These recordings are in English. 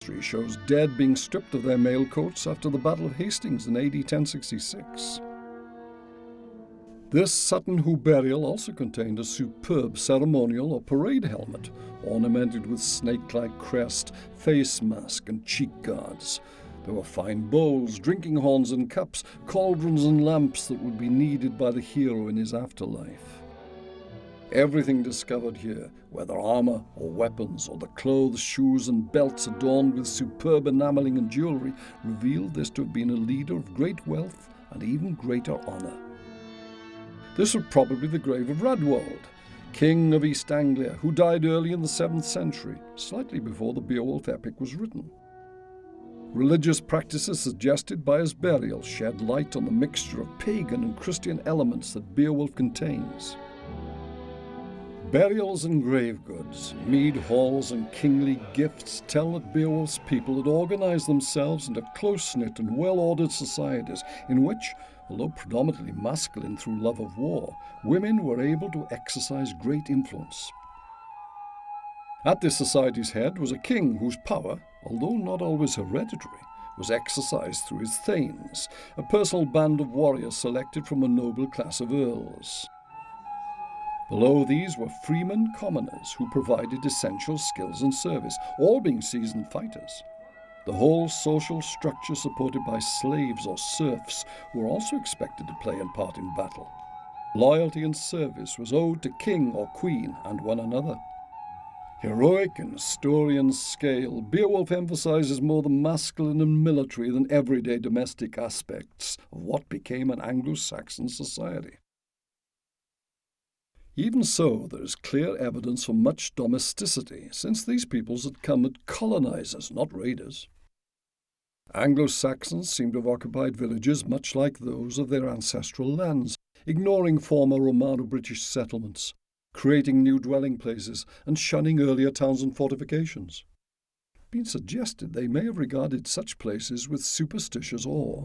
history shows dead being stripped of their mail coats after the Battle of Hastings in AD 1066. This Sutton Hoo burial also contained a superb ceremonial or parade helmet, ornamented with snake-like crest, face mask and cheek guards. There were fine bowls, drinking horns and cups, cauldrons and lamps that would be needed by the hero in his afterlife. Everything discovered here, whether armour or weapons, or the clothes, shoes and belts adorned with superb enamelling and jewellery, revealed this to have been a leader of great wealth and even greater honour. This was probably the grave of Radwald, king of East Anglia, who died early in the 7th century, slightly before the Beowulf epic was written. Religious practices suggested by his burial shed light on the mixture of pagan and Christian elements that Beowulf contains. Burials and grave goods, mead halls and kingly gifts tell that Beowulf's people had organised themselves into close-knit and well-ordered societies in which, although predominantly masculine through love of war, women were able to exercise great influence. At this society's head was a king whose power, although not always hereditary, was exercised through his thanes, a personal band of warriors selected from a noble class of earls. Below these were freemen commoners who provided essential skills and service, all being seasoned fighters. The whole social structure supported by slaves or serfs were also expected to play a part in battle. Loyalty and service was owed to king or queen and one another. Heroic in historian scale, Beowulf emphasises more the masculine and military than everyday domestic aspects of what became an Anglo Saxon society. Even so, there is clear evidence for much domesticity, since these peoples had come as colonizers, not raiders. Anglo Saxons seem to have occupied villages much like those of their ancestral lands, ignoring former Romano-British settlements, creating new dwelling places and shunning earlier towns and fortifications. It's been suggested they may have regarded such places with superstitious awe.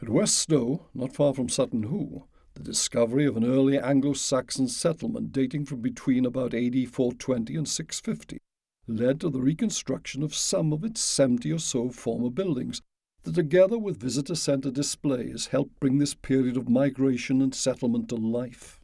At West Stow, not far from Sutton Hoo, the discovery of an early Anglo-Saxon settlement dating from between about AD 420 and 650 led to the reconstruction of some of its 70 or so former buildings that, together with visitor centre displays, helped bring this period of migration and settlement to life.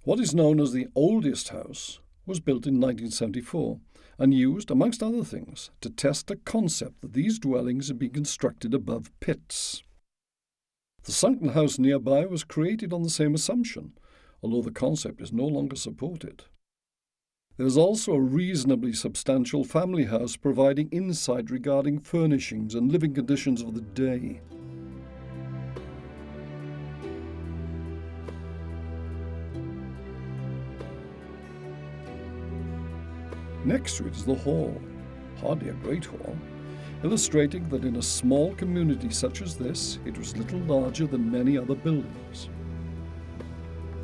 What is known as the oldest house was built in 1974 and used, amongst other things, to test the concept that these dwellings had been constructed above pits. The sunken house nearby was created on the same assumption, although the concept is no longer supported. There is also a reasonably substantial family house providing insight regarding furnishings and living conditions of the day. Next to it is the hall, hardly a great hall, illustrating that in a small community such as this, it was little larger than many other buildings.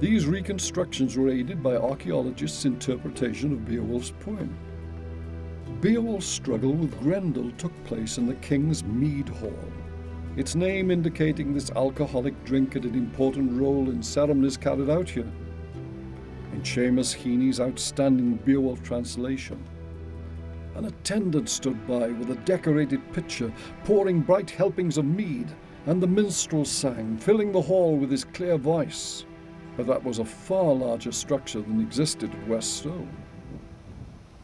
These reconstructions were aided by archaeologists' interpretation of Beowulf's poem. Beowulf's struggle with Grendel took place in the king's mead hall, its name indicating this alcoholic drink had an important role in ceremonies carried out here. In Seamus Heaney's outstanding Beowulf translation, an attendant stood by with a decorated pitcher, pouring bright helpings of mead, and the minstrel sang, filling the hall with his clear voice. But that was a far larger structure than existed at West Stow.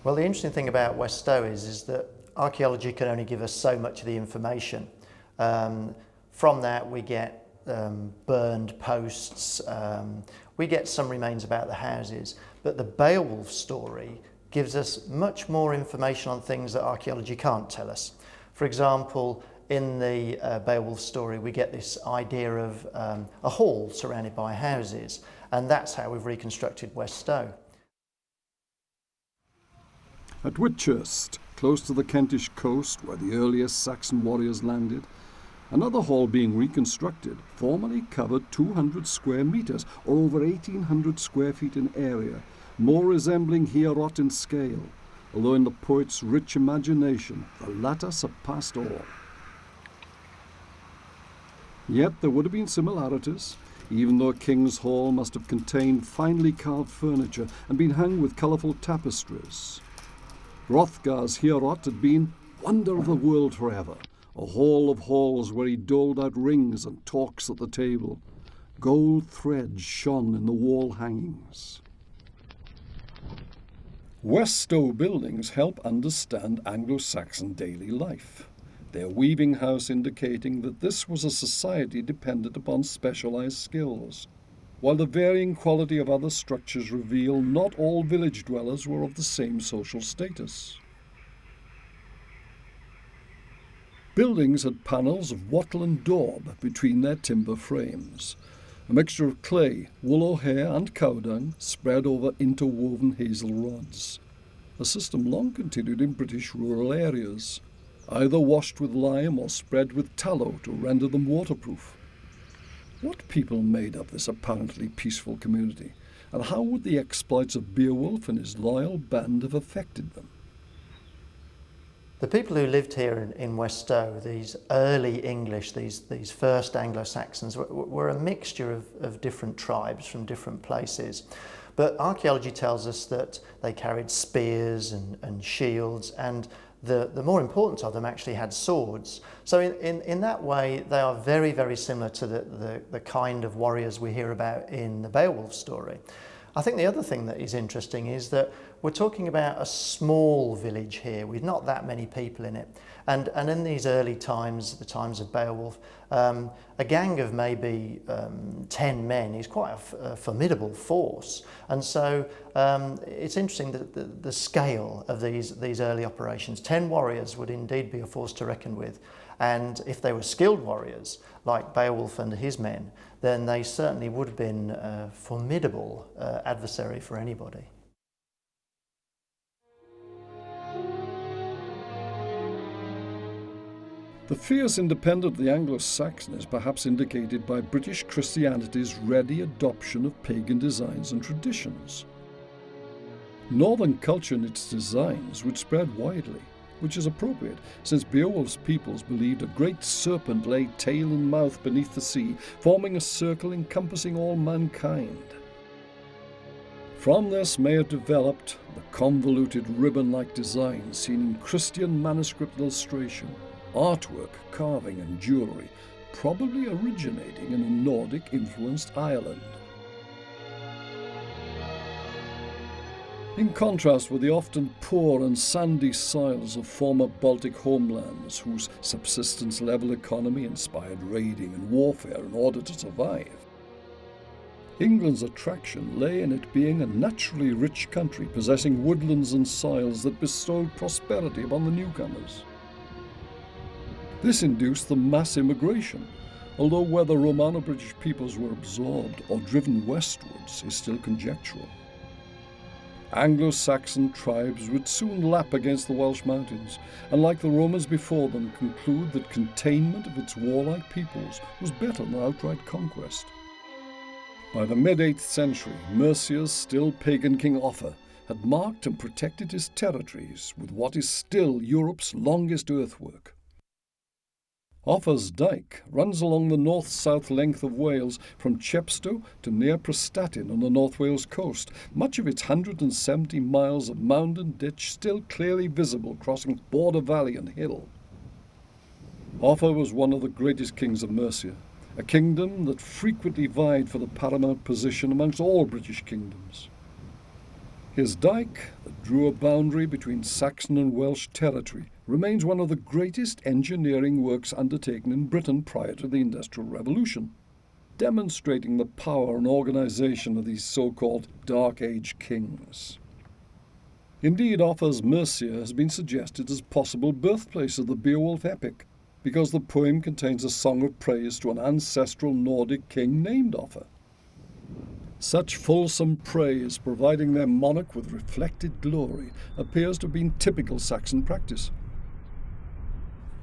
Well, the interesting thing about West Stow is that archaeology can only give us so much of the information. From that we get burned posts, we get some remains about the houses, but the Beowulf story gives us much more information on things that archaeology can't tell us. For example, in the Beowulf story we get this idea of a hall surrounded by houses, and that's how we've reconstructed West Stow. At Whitchurst, close to the Kentish coast where the earliest Saxon warriors landed, another hall being reconstructed formerly covered 200 square metres, or over 1,800 square feet in area, more resembling Heorot in scale, although in the poet's rich imagination the latter surpassed all. Yet there would have been similarities, even though a king's hall must have contained finely carved furniture and been hung with colourful tapestries. Hrothgar's Heorot had been wonder of the world forever, a hall of halls where he doled out rings and talks at the table. Gold threads shone in the wall hangings. West Stow buildings help understand Anglo Saxon daily life, their weaving house indicating that this was a society dependent upon specialised skills, while the varying quality of other structures reveal not all village dwellers were of the same social status. Buildings had panels of wattle and daub between their timber frames, a mixture of clay, wool or hair and cow dung spread over interwoven hazel rods, a system long continued in British rural areas, either washed with lime or spread with tallow to render them waterproof. What people made up this apparently peaceful community, and how would the exploits of Beowulf and his loyal band have affected them? The people who lived here in West Stow, these early English, these first Anglo Saxons, were a mixture of different tribes from different places. But archaeology tells us that they carried spears and shields, and the more important of them actually had swords. So in that way, they are very, very similar to the kind of warriors we hear about in the Beowulf story. I think the other thing that is interesting is that we're talking about a small village here with not that many people in it. And in these early times, the times of Beowulf, a gang of maybe 10 men is quite a formidable force. And so it's interesting that the scale of these early operations, 10 warriors would indeed be a force to reckon with. And if they were skilled warriors, like Beowulf and his men, then they certainly would have been a formidable adversary for anybody. The fierce independence of the Anglo-Saxon is perhaps indicated by British Christianity's ready adoption of pagan designs and traditions. Northern culture and its designs would spread widely, which is appropriate, since Beowulf's peoples believed a great serpent lay tail and mouth beneath the sea, forming a circle encompassing all mankind. From this may have developed the convoluted ribbon-like designs seen in Christian manuscript illustration, artwork, carving and jewellery, probably originating in a Nordic-influenced Ireland. In contrast with the often poor and sandy soils of former Baltic homelands, whose subsistence-level economy inspired raiding and warfare in order to survive, England's attraction lay in it being a naturally rich country possessing woodlands and soils that bestowed prosperity upon the newcomers. This induced the mass immigration, although whether Romano-British peoples were absorbed or driven westwards is still conjectural. Anglo-Saxon tribes would soon lap against the Welsh mountains, and like the Romans before them conclude that containment of its warlike peoples was better than outright conquest. By the mid-8th century, Mercia's still pagan king Offa had marked and protected his territories with what is still Europe's longest earthwork. Offa's dyke runs along the north-south length of Wales from Chepstow to near Prestatyn on the North Wales coast, much of its 170 miles of mound and ditch still clearly visible crossing border valley and hill. Offa was one of the greatest kings of Mercia, a kingdom that frequently vied for the paramount position amongst all British kingdoms. His dyke, that drew a boundary between Saxon and Welsh territory, remains one of the greatest engineering works undertaken in Britain prior to the Industrial Revolution, demonstrating the power and organisation of these so-called Dark Age kings. Indeed, Offa's Mercia has been suggested as possible birthplace of the Beowulf epic, because the poem contains a song of praise to an ancestral Nordic king named Offa. Such fulsome praise, providing their monarch with reflected glory, appears to have been typical Saxon practice.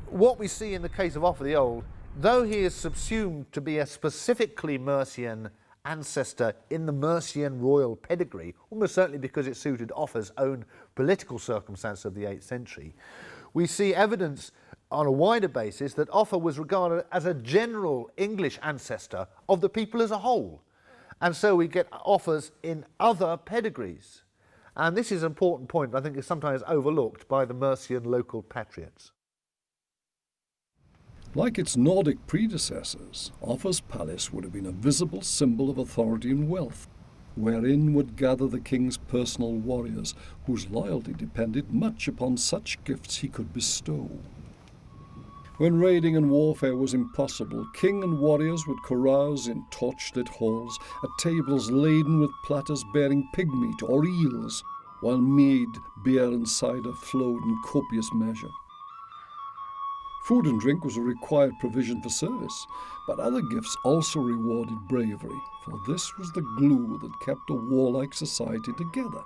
What we see in the case of Offa the Old, though he is subsumed to be a specifically Mercian ancestor in the Mercian royal pedigree, almost certainly because it suited Offa's own political circumstance of the 8th century, we see evidence on a wider basis that Offa was regarded as a general English ancestor of the people as a whole. And so we get Offas in other pedigrees. And this is an important point I think is sometimes overlooked by the Mercian local patriots. Like its Nordic predecessors, Offa's palace would have been a visible symbol of authority and wealth, wherein would gather the king's personal warriors, whose loyalty depended much upon such gifts he could bestow. When raiding and warfare was impossible, king and warriors would carouse in torchlit halls, at tables laden with platters bearing pig meat or eels, while mead, beer and cider flowed in copious measure. Food and drink was a required provision for service, but other gifts also rewarded bravery, for this was the glue that kept a warlike society together.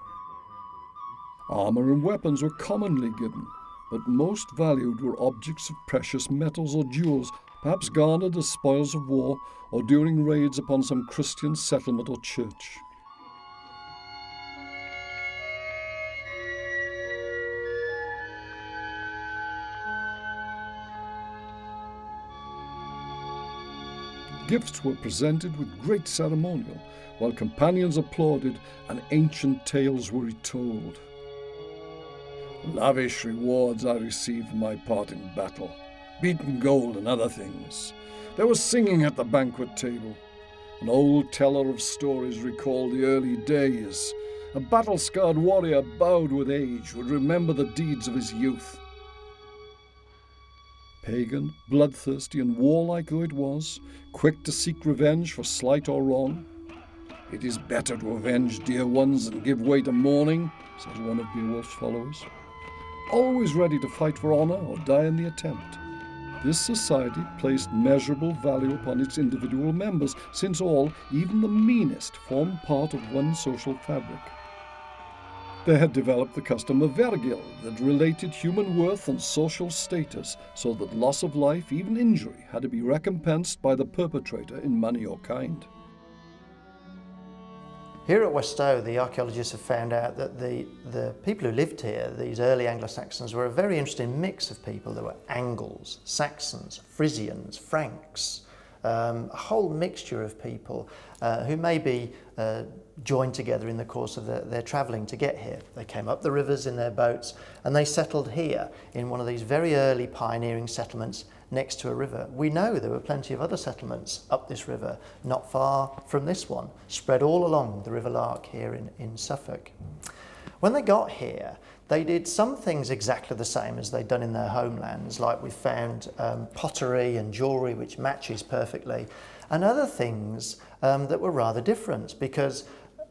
Armour and weapons were commonly given, but most valued were objects of precious metals or jewels, perhaps garnered as spoils of war or during raids upon some Christian settlement or church. Gifts were presented with great ceremonial, while companions applauded and ancient tales were retold. Lavish rewards I received for my part in battle, beaten gold and other things. There was singing at the banquet table. An old teller of stories recalled the early days. A battle-scarred warrior bowed with age would remember the deeds of his youth. Pagan, bloodthirsty and warlike though it was, quick to seek revenge for slight or wrong. It is better to avenge dear ones than give way to mourning, says one of Beowulf's followers. Always ready to fight for honour or die in the attempt. This society placed measurable value upon its individual members, since all, even the meanest, formed part of one social fabric. They had developed the custom of vergil that related human worth and social status, so that loss of life, even injury, had to be recompensed by the perpetrator in money or kind. Here at Westow, the archaeologists have found out that the people who lived here, these early Anglo Saxons, were a very interesting mix of people. There were Angles, Saxons, Frisians, Franks, a whole mixture of people who may be joined together in the course of their travelling to get here. They came up the rivers in their boats and they settled here in one of these very early pioneering settlements next to a river. We know there were plenty of other settlements up this river, not far from this one, spread all along the River Lark here in Suffolk. When they got here, they did some things exactly the same as they'd done in their homelands, like we found pottery and jewellery which matches perfectly, and other things that were rather different, because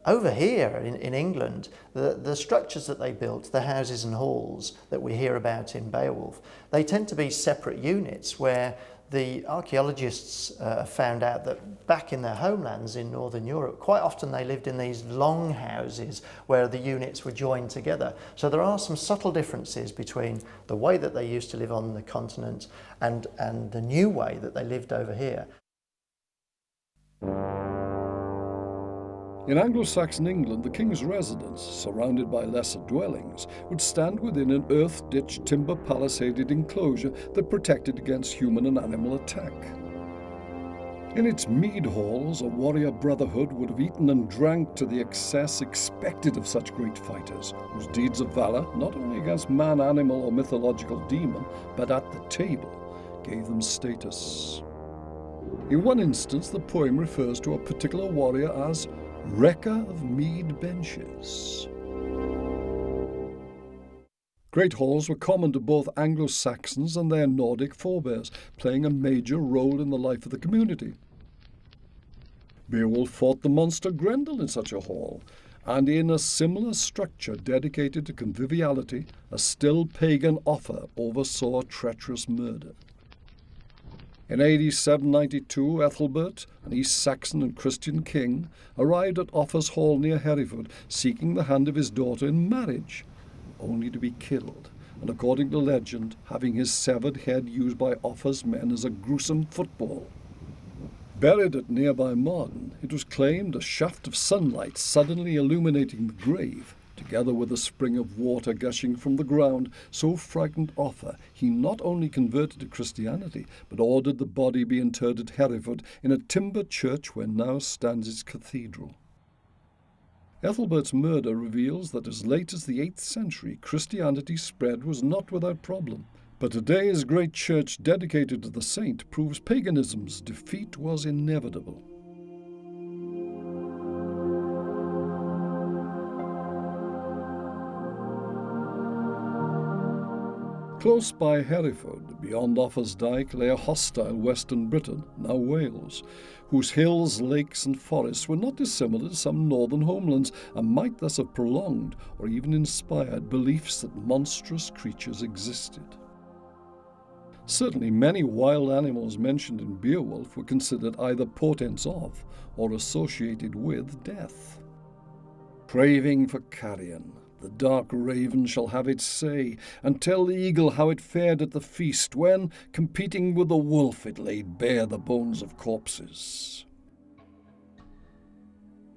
over here in England, the structures that they built, the houses and halls that we hear about in Beowulf, they tend to be separate units, where the archaeologists found out that back in their homelands in Northern Europe, quite often they lived in these long houses where the units were joined together. So there are some subtle differences between the way that they used to live on the continent and the new way that they lived over here. In Anglo-Saxon England, the king's residence, surrounded by lesser dwellings, would stand within an earth-ditched, timber-palisaded enclosure that protected against human and animal attack. In its mead halls, a warrior brotherhood would have eaten and drank to the excess expected of such great fighters, whose deeds of valour, not only against man, animal, or mythological demon, but at the table, gave them status. In one instance, the poem refers to a particular warrior as wrecker of mead benches. Great halls were common to both Anglo-Saxons and their Nordic forebears, playing a major role in the life of the community. Beowulf fought the monster Grendel in such a hall, and in a similar structure dedicated to conviviality, a still pagan Offa oversaw treacherous murder. In AD 792, Ethelbert, an East Saxon and Christian king, arrived at Offa's hall near Hereford, seeking the hand of his daughter in marriage, only to be killed, and according to legend, having his severed head used by Offa's men as a gruesome football. Buried at nearby Marden, it was claimed a shaft of sunlight suddenly illuminating the grave, together together with a spring of water gushing from the ground, so frightened Offa, he not only converted to Christianity, but ordered the body be interred at Hereford in a timber church where now stands its cathedral. Ethelbert's murder reveals that as late as the 8th century, Christianity's spread was not without problem. But today's great church dedicated to the saint proves paganism's defeat was inevitable. Close by Hereford, beyond Offa's Dyke, lay a hostile western Britain, now Wales, whose hills, lakes and forests were not dissimilar to some northern homelands and might thus have prolonged or even inspired beliefs that monstrous creatures existed. Certainly many wild animals mentioned in Beowulf were considered either portents of or associated with death. Craving for carrion, the dark raven shall have its say, and tell the eagle how it fared at the feast when, competing with the wolf, it laid bare the bones of corpses.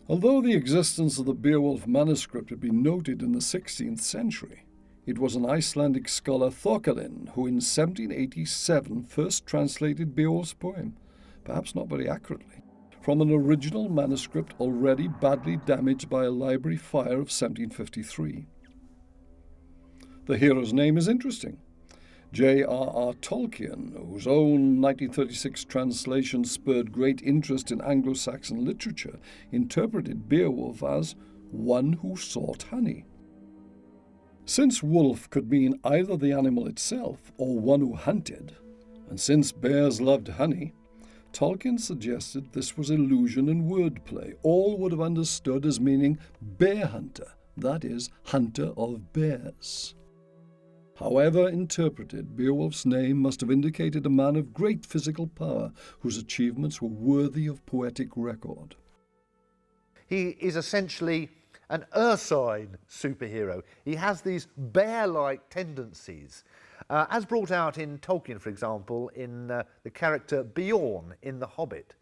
Although the existence of the Beowulf manuscript had been noted in the 16th century, it was an Icelandic scholar Thorkelin who in 1787 first translated Beowulf's poem, perhaps not very accurately, from an original manuscript already badly damaged by a library fire of 1753. The hero's name is interesting. J.R.R. Tolkien, whose own 1936 translation spurred great interest in Anglo Saxon literature, interpreted Beowulf as one who sought honey. Since wolf could mean either the animal itself or one who hunted, and since bears loved honey, Tolkien suggested this was illusion and wordplay. All would have understood as meaning bear hunter, that is, hunter of bears. However interpreted, Beowulf's name must have indicated a man of great physical power whose achievements were worthy of poetic record. He is essentially an ursine superhero. He has these bear-like tendencies, as brought out in Tolkien, for example, in the character Beorn in The Hobbit.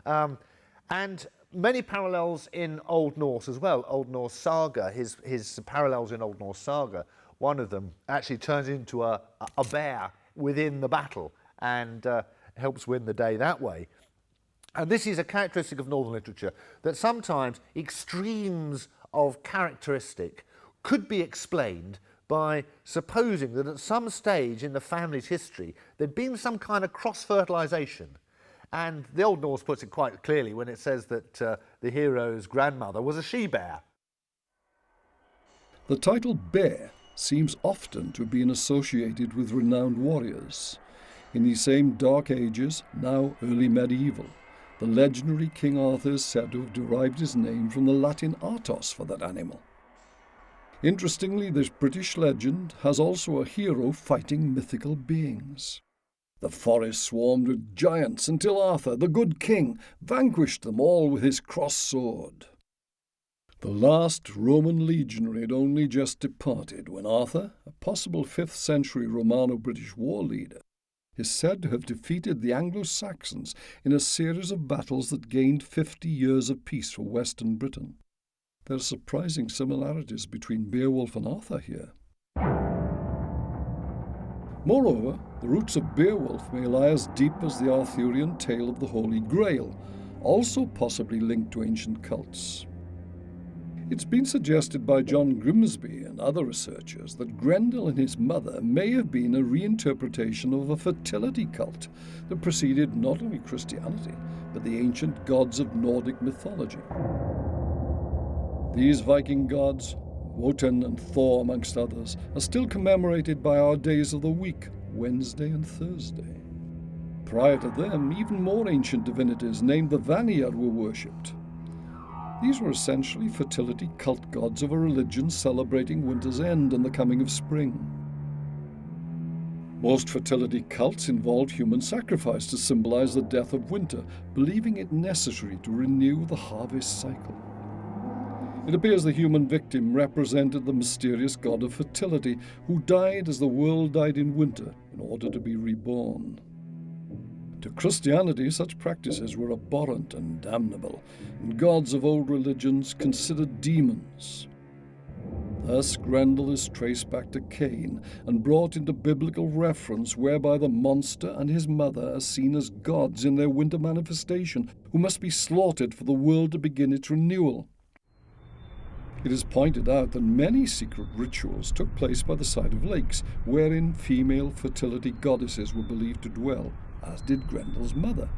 And many parallels in Old Norse as well. Old Norse saga, his parallels in Old Norse saga, one of them actually turns into a bear within the battle and helps win the day that way. And this is a characteristic of Northern literature, that sometimes extremes of characteristic could be explained by supposing that at some stage in the family's history there'd been some kind of cross-fertilisation. And the Old Norse puts it quite clearly when it says that the hero's grandmother was a she-bear. The title bear seems often to have been associated with renowned warriors. In these same dark ages, now early medieval, the legendary King Arthur is said to have derived his name from the Latin artos for that animal. Interestingly, this British legend has also a hero fighting mythical beings. The forest swarmed with giants until Arthur, the good king, vanquished them all with his crossed sword. The last Roman legionary had only just departed when Arthur, a possible 5th century Romano-British war leader, is said to have defeated the Anglo Saxons in a series of battles that gained 50 years of peace for Western Britain. There are surprising similarities between Beowulf and Arthur here. Moreover, the roots of Beowulf may lie as deep as the Arthurian tale of the Holy Grail, also possibly linked to ancient cults. It's been suggested by John Grimsby and other researchers that Grendel and his mother may have been a reinterpretation of a fertility cult that preceded not only Christianity, but the ancient gods of Nordic mythology. These Viking gods, Wotan and Thor amongst others, are still commemorated by our days of the week, Wednesday and Thursday. Prior to them, even more ancient divinities named the Vanir were worshipped. These were essentially fertility cult gods of a religion celebrating winter's end and the coming of spring. Most fertility cults involved human sacrifice to symbolize the death of winter, believing it necessary to renew the harvest cycle. It appears the human victim represented the mysterious god of fertility, who died as the world died in winter in order to be reborn. To Christianity, such practices were abhorrent and damnable, and gods of old religions considered demons. Thus, Grendel is traced back to Cain and brought into biblical reference, whereby the monster and his mother are seen as gods in their winter manifestation, who must be slaughtered for the world to begin its renewal. It is pointed out that many secret rituals took place by the side of lakes, wherein female fertility goddesses were believed to dwell, as did Grendel's mother,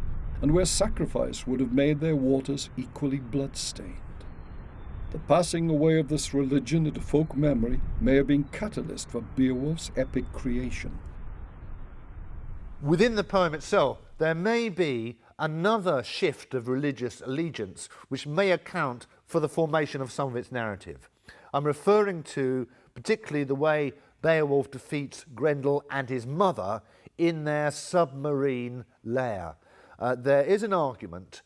and where sacrifice would have made their waters equally blood-stained. The passing away of this religion into folk memory may have been catalyst for Beowulf's epic creation. Within the poem itself, there may be another shift of religious allegiance which may account for the formation of some of its narrative. I'm referring to particularly the way Beowulf defeats Grendel and his mother in their submarine lair. There is an argument